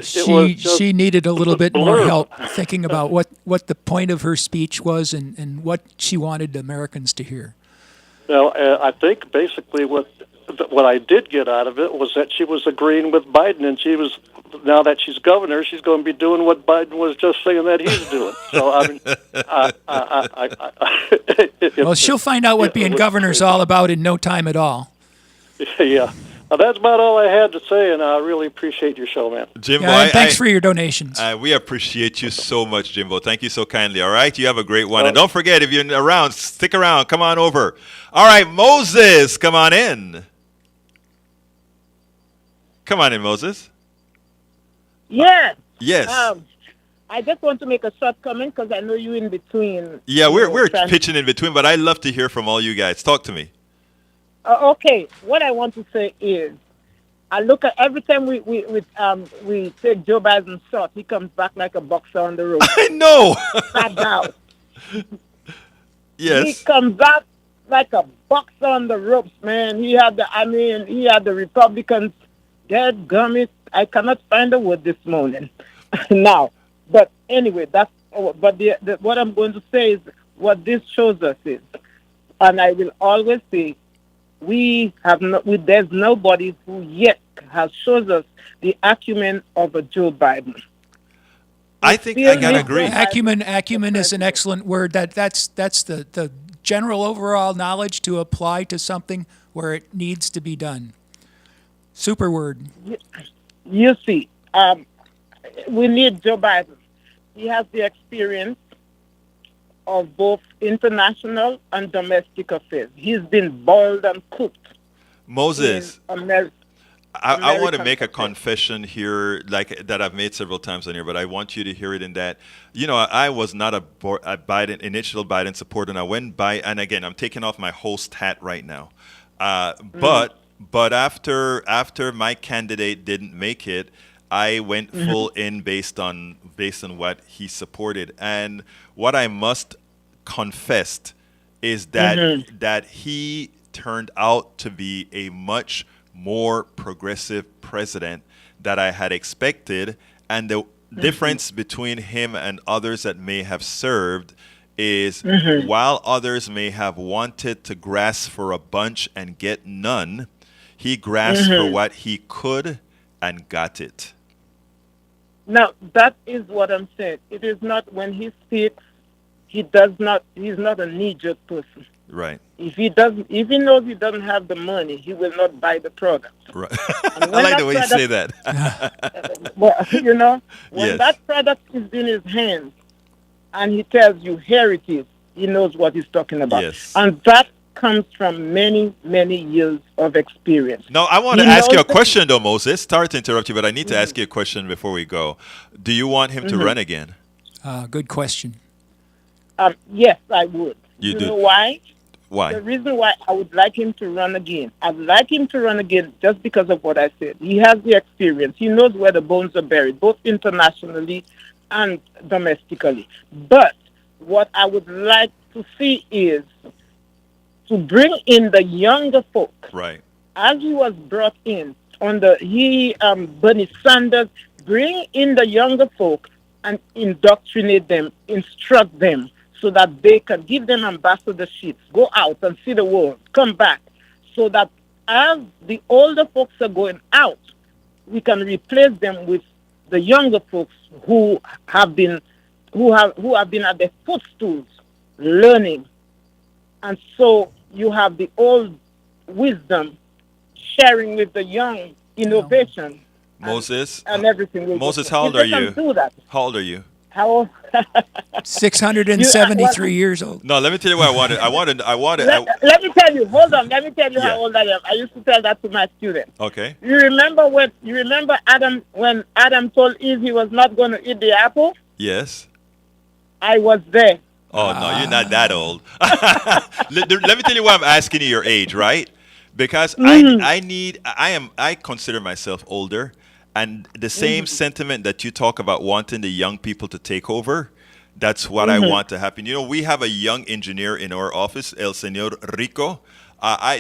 She needed a little bit more help thinking about what the point of her speech was and what she wanted Americans to hear.
Well, I think basically what I did get out of it was that she was agreeing with Biden, and she was, now that she's governor, she's going to be doing what Biden was just saying that he's doing. So I mean,
well, she'll find out what being governor's all about in no time at all.
Yeah. Well, that's about all I had to say, and I really appreciate your show, man.
Jimbo,
thanks for your donations.
We appreciate you so much, Jimbo. Thank you so kindly. All right, you have a great one. And don't forget, if you're around, stick around. Come on over. All right, Moses, come on in. Come on in, Moses.
Yes.
Yes.
I just want to make a short comment because I know you in between.
Yeah, we're
Trying.
pitching in between, but I love to hear from all you guys. Talk to me.
Okay, what I want to say is, I look at every time we take Joe Biden's shot, he comes back like a boxer on the road.
I know.
Flat out. He
Yes.
comes back like a boxer on the ropes, man. He had the Republicans dead gummit. I cannot find a word this morning. Now, but anyway, what I'm going to say is what this shows us is, and I will always say, there's nobody who yet has shows us the acumen of a Joe Biden.
I think I gotta agree.
Acumen is an excellent word. That's the general overall knowledge to apply to something where it needs to be done. Super word.
You see, we need Joe Biden. He has the experience of both international and domestic affairs. He's been boiled and cooked.
Moses, I want to
American
make a
affairs.
confession here, like that I've made several times on here, but I want you to hear it in that. You know, I was not a initial Biden supporter, and I went by, and again, I'm taking off my host hat right now. But after my candidate didn't make it, I went full in based on what he supported, and what I must confess is that he turned out to be a much more progressive president that I had expected, and the difference between him and others that may have served is while others may have wanted to grasp for a bunch and get none, he grasped for what he could and got it.
Now, that is what I'm saying. It is not when he speaks, he's not a knee-jerk person.
Right.
If he knows he doesn't have the money, he will not buy the product.
Right.
And
I
when
like
that
the way you
product-
say that.
Well, when
Yes.
that product is in his hands and he tells you, here it is, he knows what he's talking about.
Yes.
And that comes from many, many years of experience.
Now, I want to
He
ask you a
knows that-
question, though, Moses. Sorry to interrupt you, but I need to ask you a question before we go. Do you want him to run again?
Good question.
Yes, I would.
You do.
know why?
Why?
The reason why I would like him to run again, I'd like him to run again just because of what I said. He has the experience. He knows where the bones are buried, both internationally and domestically. But what I would like to see is to bring in the younger folk.
Right.
As he was brought in Bernie Sanders, bring in the younger folk and indoctrinate them, instruct them, so that they can give them ambassadorships, go out and see the world, come back, so that as the older folks are going out, we can replace them with the younger folks who have been at their footstools learning. And so you have the old wisdom sharing with the young innovation
Moses,
and everything.
Moses, how old are you?
Do that.
How old are you?
How old?
673 years old.
No, let me tell you what I wanted.
Let me tell you. Hold on. Let me tell you
Yeah.
how old I am. I used to tell that to my students.
Okay.
You remember Adam when Adam told Eve he was not going to eat the apple?
Yes.
I was there.
Oh no, you're not that old. Let me tell you why I'm asking you your age, right? Because I consider myself older, and the same sentiment that you talk about wanting the young people to take over, that's what I want to happen. You know, we have a young engineer in our office, El Señor Rico.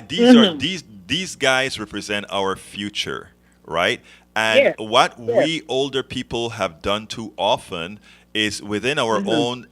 These guys represent our future, right? And what we older people have done too often is within our own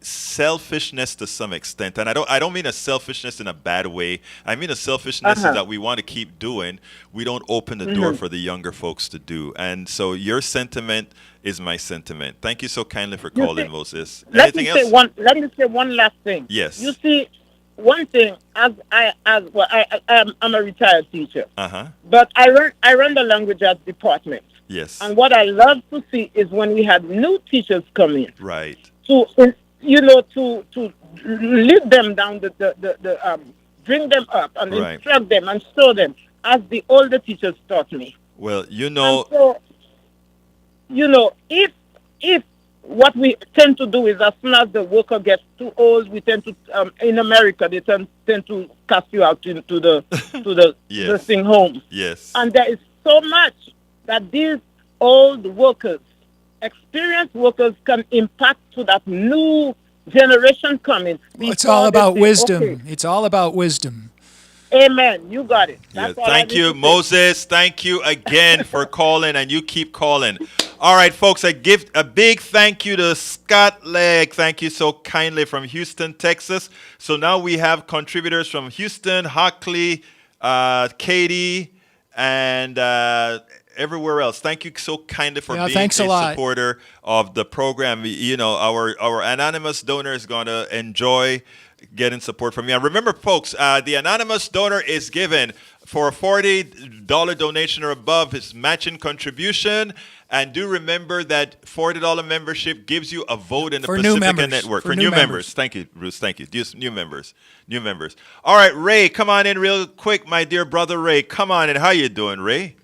selfishness to some extent, and I don't mean a selfishness in a bad way. I mean a selfishness is that we want to keep doing. We don't open the door for the younger folks to do. And so your sentiment is my sentiment. Thank you so kindly for calling, Moses. Anything else?
Let me say one last thing.
Yes.
You see, one thing I'm a retired teacher, but I run the language arts department.
Yes.
And what I love to see is when we had new teachers come in.
Right.
To lead them down bring them up and instruct them and show them as the older teachers taught me.
Well,
So, if what we tend to do is as soon as the worker gets too old, we tend to in America they tend to cast you out into the to the
Yes.
nursing homes.
Yes.
And there is so much that these old workers, experienced workers, can impact to that new generation coming.
It's
before
all
they
about
say,
wisdom.
okay,
It's all about wisdom.
amen, you got it.
Yeah,
That's all I
thank
need
you,
to say.
Moses. Thank you again for calling, and you keep calling. All right, folks, I give a big thank you to Scott Legg. Thank you so kindly from Houston, Texas. So now we have contributors from Houston, Hockley, Katie, and everywhere else. Thank you so kindly for being
thanks a lot.
supporter of the program. You know, our anonymous donor is going to enjoy getting support from you. And remember, folks, the anonymous donor is given for a $40 donation or above his matching contribution. And do remember that $40 membership gives you a vote in the
For new
Pacifica
members.
Network.
For
For
new
new members.
members.
Thank you, Bruce. Thank you. Just new members. New members. All right, Ray, come on in real quick, my dear brother Ray. Come on in. How you doing, Ray?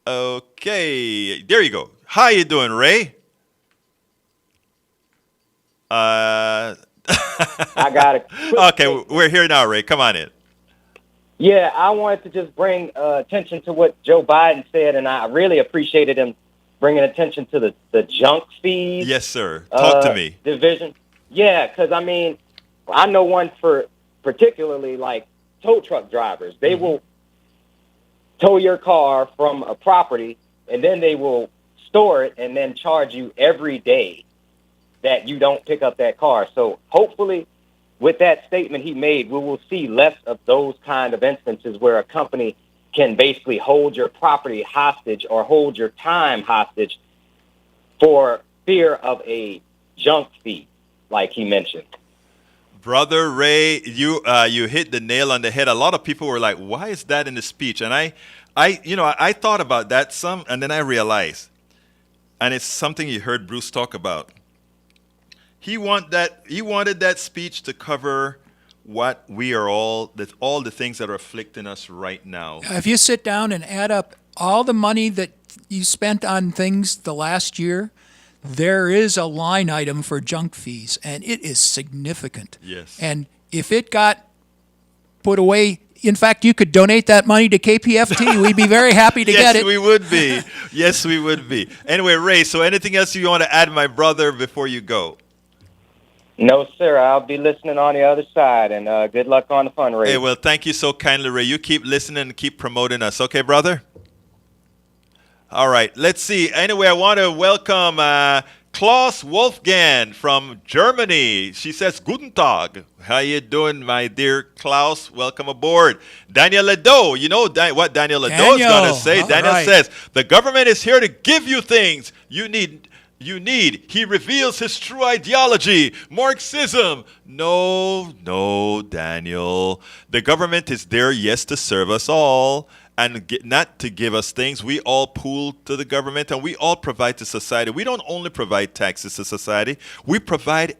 Okay. There you go. How you doing, Ray?
I got it.
Okay, we're here now, Ray. Come on in.
Yeah, I wanted to just bring attention to what Joe Biden said, and I really appreciated him bringing attention to the junk fees.
Yes, sir. Talk to me.
Division. Yeah, because, I mean, I know one for particularly like tow truck drivers. They will tow your car from a property, and then they will store it and then charge you every day that you don't pick up that car. So hopefully with that statement he made, we will see less of those kind of instances where a company can basically hold your property hostage or hold your time hostage for fear of a junk fee, like he mentioned.
Brother Ray, you hit the nail on the head. A lot of people were like, "Why is that in the speech?" And I thought about that some, and then I realized, and it's something you heard Bruce talk about. He wanted that speech to cover what we are all the things that are afflicting us right now.
If you sit down and add up all the money that you spent on things the last year, there is a line item for junk fees, and it is significant.
Yes.
And if it got put away, in fact, you could donate that money to KPFT. We'd be very happy to get it.
Yes, we would be. Yes, we would be. Anyway, Ray, so anything else you want to add, my brother, before you go?
No, sir. I'll be listening on the other side, and good luck on the fundraiser.
Hey, well, thank you so kindly, Ray. You keep listening and keep promoting us. Okay, brother? All right, let's see. Anyway, I want to welcome Klaus Wolfgang from Germany. She says, Guten Tag. How you doing, my dear Klaus? Welcome aboard. Daniel Ledo. You know what Daniel Ledo is going to say?
All
Daniel
right.
says, the government is here to give you things you need. He reveals his true ideology, Marxism. No, Daniel. The government is there, yes, to serve us all and not to give us things. We all pool to the government and we all provide to society. We don't only provide taxes to society. We provide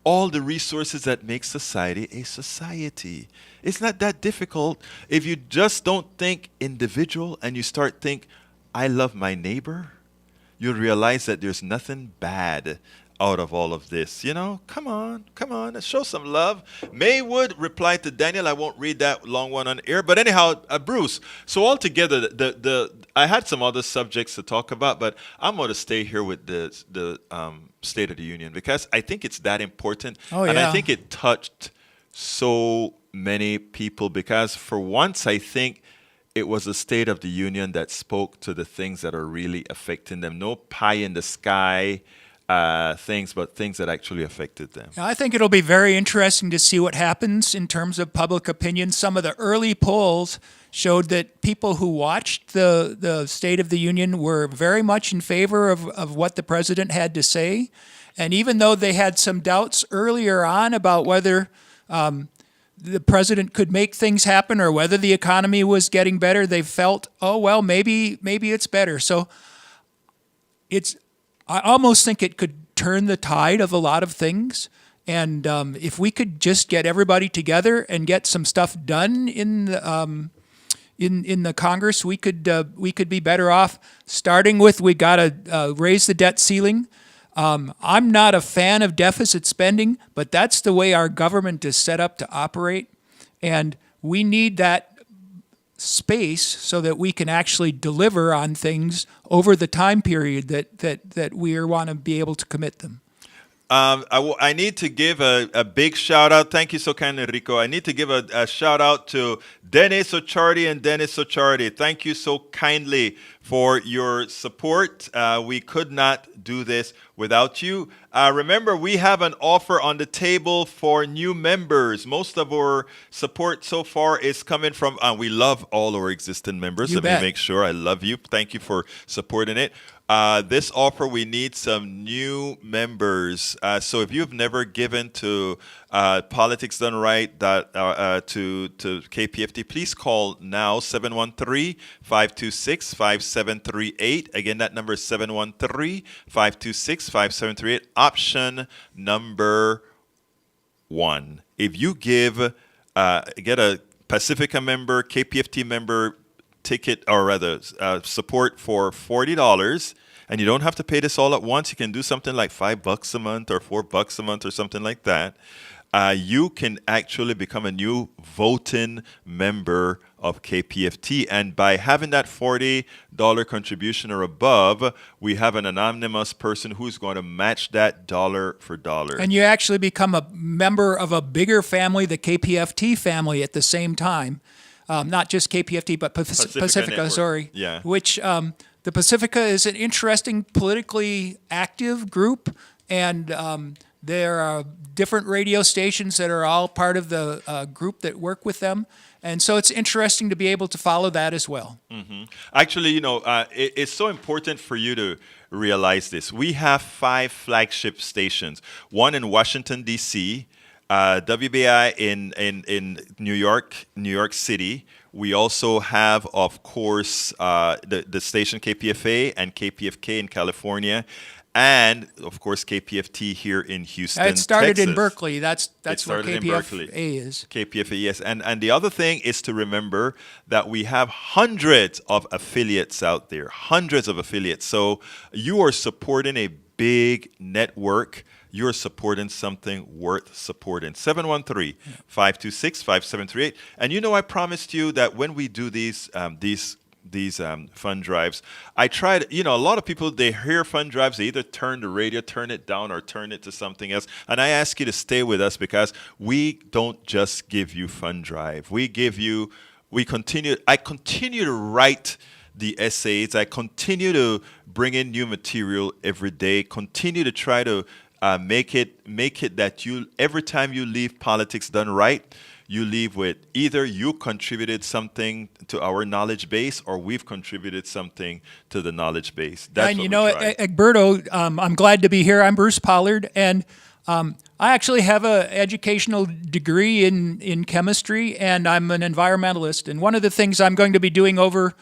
all the resources that make society a society. It's not that difficult if you just don't think individual and you start think, I love my neighbor. You'll realize that there's nothing bad out of all of this. You know, come on, let's show some love. Maywood replied to Daniel. I won't read that long one on air. But anyhow, Bruce, so altogether, I had some other subjects to talk about, but I'm going to stay here with the State of the Union because I think it's that important.
Oh,
and
yeah.
I think it touched so many people because for once, I think it was a State of the Union that spoke to the things that are really affecting them. No pie in the sky things, but things that actually affected them.
I think it'll be very interesting to see what happens in terms of public opinion. Some of the early polls showed that people who watched the State of the Union were very much in favor of what the president had to say. And even though they had some doubts earlier on about whether the president could make things happen or whether the economy was getting better, they felt, oh, well, maybe it's better. So I almost think it could turn the tide of a lot of things. And if we could just get everybody together and get some stuff done in in the Congress, we could be better off starting with we got to raise the debt ceiling. I'm not a fan of deficit spending, but that's the way our government is set up to operate, and we need that space so that we can actually deliver on things over the time period that we want to be able to commit them.
I need to give a big shout out. Thank you so kindly, Rico. I need to give a shout out to Dennis Ochardi and Dennis Ochardi. Thank you so kindly for your support. We could not do this without you. Remember, we have an offer on the table for new members. Most of our support so far is coming from, we love all our existing members.
You
Let
bet.
me make sure I love you. Thank you for supporting it. This offer, we need some new members. So if you've never given to Politics Done Right to KPFT, please call now 713-526-5738. Again, that number is 713-526-5738. Option number 1. If you get a Pacifica member, KPFT member ticket, or rather support for $40, and you don't have to pay this all at once. You can do something like $5 a month or $4 a month or something like that. You can actually become a new voting member of KPFT, and by having that $40 contribution or above, we have an anonymous person who's going to match that dollar for dollar.
And you actually become a member of a bigger family, the KPFT family, at the same time. Not just KPFT, but Pacifica,
Network.
sorry.
Yeah.
Which the Pacifica is an interesting, politically active group, and there are different radio stations that are all part of the group that work with them. And so it's interesting to be able to follow that as well.
Mm-hmm. Actually, it's so important for you to realize this. We have 5 flagship stations, one in Washington, D.C., WBI in New York City. We also have, of course, the station KPFA and KPFK in California, and of course KPFT here in Houston,
It started
Texas.
in Berkeley. That's where
started in
KPFA
Berkeley.
is.
KPFA, yes. And the other thing is to remember that we have hundreds of affiliates out there, hundreds of affiliates. So you are supporting a big network. You're supporting something worth supporting. 713-526-5738. And I promised you that when we do these fund drives, I try to, a lot of people, they hear fund drives, they either turn the radio, turn it down, or turn it to something else. And I ask you to stay with us because we don't just give you fund drive. I continue to write the essays. I continue to bring in new material every day, continue to try to make it that every time you leave Politics Done Right, you leave with either you contributed something to our knowledge base or we've contributed something to the knowledge base. That's
and
what we try.
Egberto, I'm glad to be here. I'm Bruce Pollard, and I actually have an educational degree in chemistry, and I'm an environmentalist. And one of the things I'm going to be doing over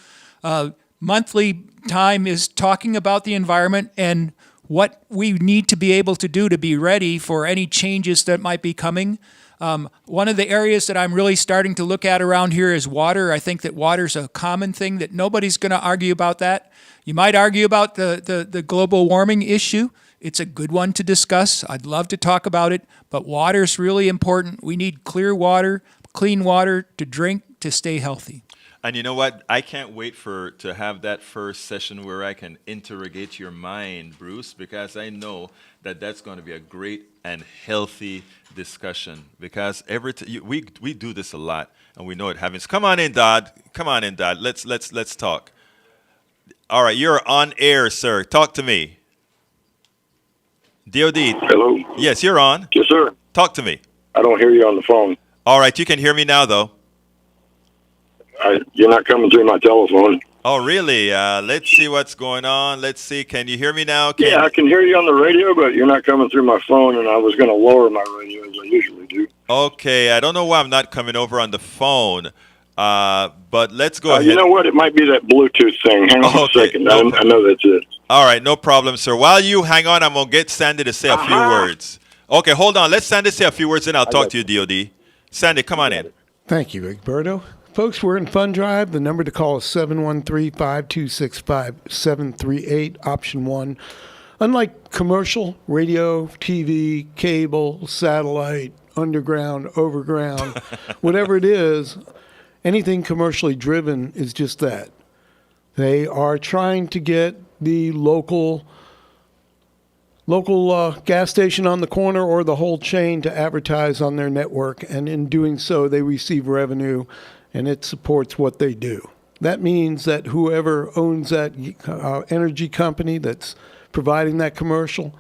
monthly time is talking about the environment and what we need to be able to do to be ready for any changes that might be coming. One of the areas that I'm really starting to look at around here is water. I think that water's a common thing, that nobody's going to argue about that. You might argue about the global warming issue. It's a good one to discuss. I'd love to talk about it, but water's really important. We need clear water, clean water to drink to stay healthy.
And you know what? I can't wait to have that first session where I can interrogate your mind, Bruce, because I know that that's going to be a great and healthy discussion. Because we do this a lot, and we know it happens. Come on in, Dodd. Come on in, Dodd. Let's talk. All right, you're on air, sir. Talk to me. DOD.
Hello.
Yes, you're on.
Yes, sir.
Talk to me.
I don't hear you on the phone.
All right, you can hear me now, though.
You're not coming through my telephone.
Oh, really? Let's see what's going on. Let's see. Can you hear me now?
Yeah, I can hear you on the radio, but you're not coming through my phone, and I was going to lower my radio as I usually do.
Okay, I don't know why I'm not coming over on the phone, but let's go ahead.
You know what? It might be that Bluetooth thing. Hang on a second. I know that's it.
All right, no problem, sir. While you hang on, I'm going to get Sandy to say a few words. Okay, hold on. Let Sandy say a few words, and I'll talk to you, DOD. Sandy, come on in.
Thank you, Egberto. Folks, we're in Fund Drive. The number to call is 713-526-5738, option 1. Unlike commercial, radio, TV, cable, satellite, underground, overground, whatever it is, anything commercially driven is just that. They are trying to get the local gas station on the corner or the whole chain to advertise on their network, and in doing so, they receive revenue, and it supports what they do. That means that whoever owns that energy company that's providing that commercial,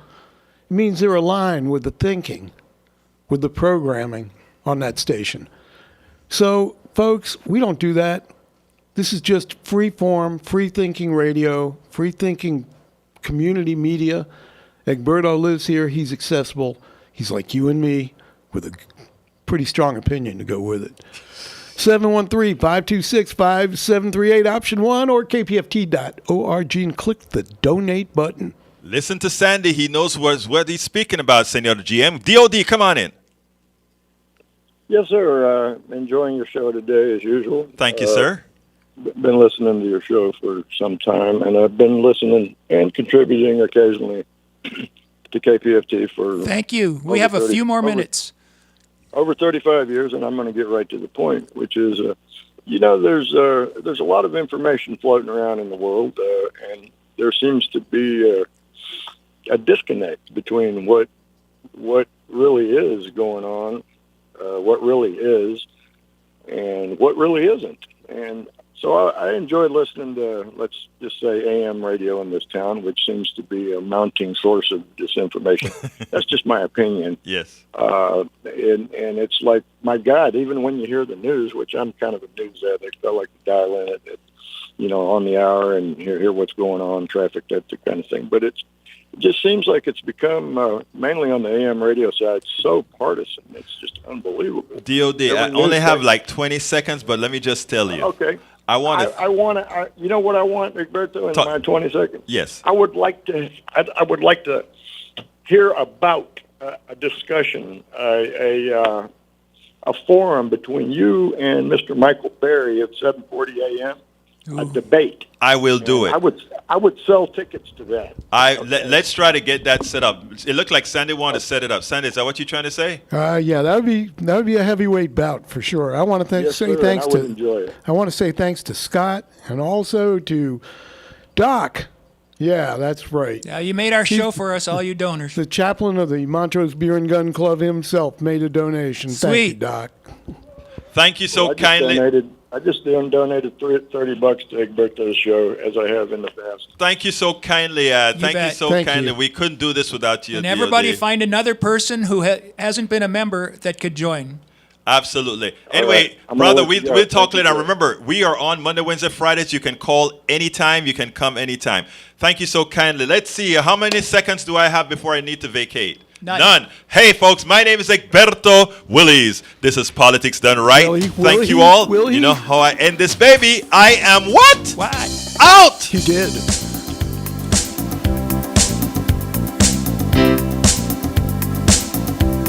it means they're aligned with the thinking, with the programming on that station. So, folks, we don't do that. This is just free-form, free-thinking radio, free-thinking community media. Egberto lives here. He's accessible. He's like you and me with a pretty strong opinion to go with it. 713-526-5738, option 1, or kpft.org, and click the donate button.
Listen to Sandy. He knows what he's speaking about, Senor GM. DOD, come on in.
Yes, sir. Enjoying your show today as usual.
Thank you, sir.
Been listening to your show for some time, and I've been listening and contributing occasionally to KPFT for.
Thank you. We have a few more minutes.
Over 35 years, and I'm going to get right to the point, which is, there's a lot of information floating around in the world, and there seems to be a disconnect between what really is going on, what really is, and what really isn't. And so I enjoy listening to, let's just say, AM radio in this town, which seems to be a mounting source of disinformation. That's just my opinion.
Yes.
And it's like, my God, even when you hear the news, which I'm kind of a news addict, I like to dial in it, on the hour and hear what's going on, traffic, that kind of thing. But it just seems like it's become, mainly on the AM radio side, so partisan. It's just unbelievable.
DOD, I only have like 20 seconds, but let me just tell you.
Okay.
I want to.
I want to. You know what I want, Egberto, in my 20 seconds?
Yes.
I would like to hear about a discussion, a forum between you and Mr. Michael Berry at 7:40 a.m. A debate.
I will do it.
I would sell tickets to that.
Let's try to get that set up. It looked like Sandy wanted to set it up. Sandy, is that what you're trying to say?
Yeah, that would be a heavyweight bout for sure. I want to say thanks to.
Enjoy it.
I want to say thanks to Scott and also to Doc. Yeah, that's right.
Yeah, you made our show for us, all you donors.
The chaplain of the Montrose Beer and Gun Club himself made a donation.
Sweet.
Thank you, Doc.
Thank you so kindly.
I just donated $30 to Egberto's show, as I have in the past.
Thank you so kindly. Thank you so kindly.
You.
We couldn't do this without you.
And everybody
DOD.
find another person who hasn't been a member that could join.
Absolutely. Anyway,
right.
brother, we'll talk
Thank
later.
you,
Remember, we are on Monday, Wednesday, Fridays. You can call anytime. You can come anytime. Thank you so kindly. Let's see. How many seconds do I have before I need to vacate?
None.
Hey, folks, my name is Egberto Willies. This is Politics Done Right. Thank you all. You know how I end this, baby. I am what?
What?
Out!
He did.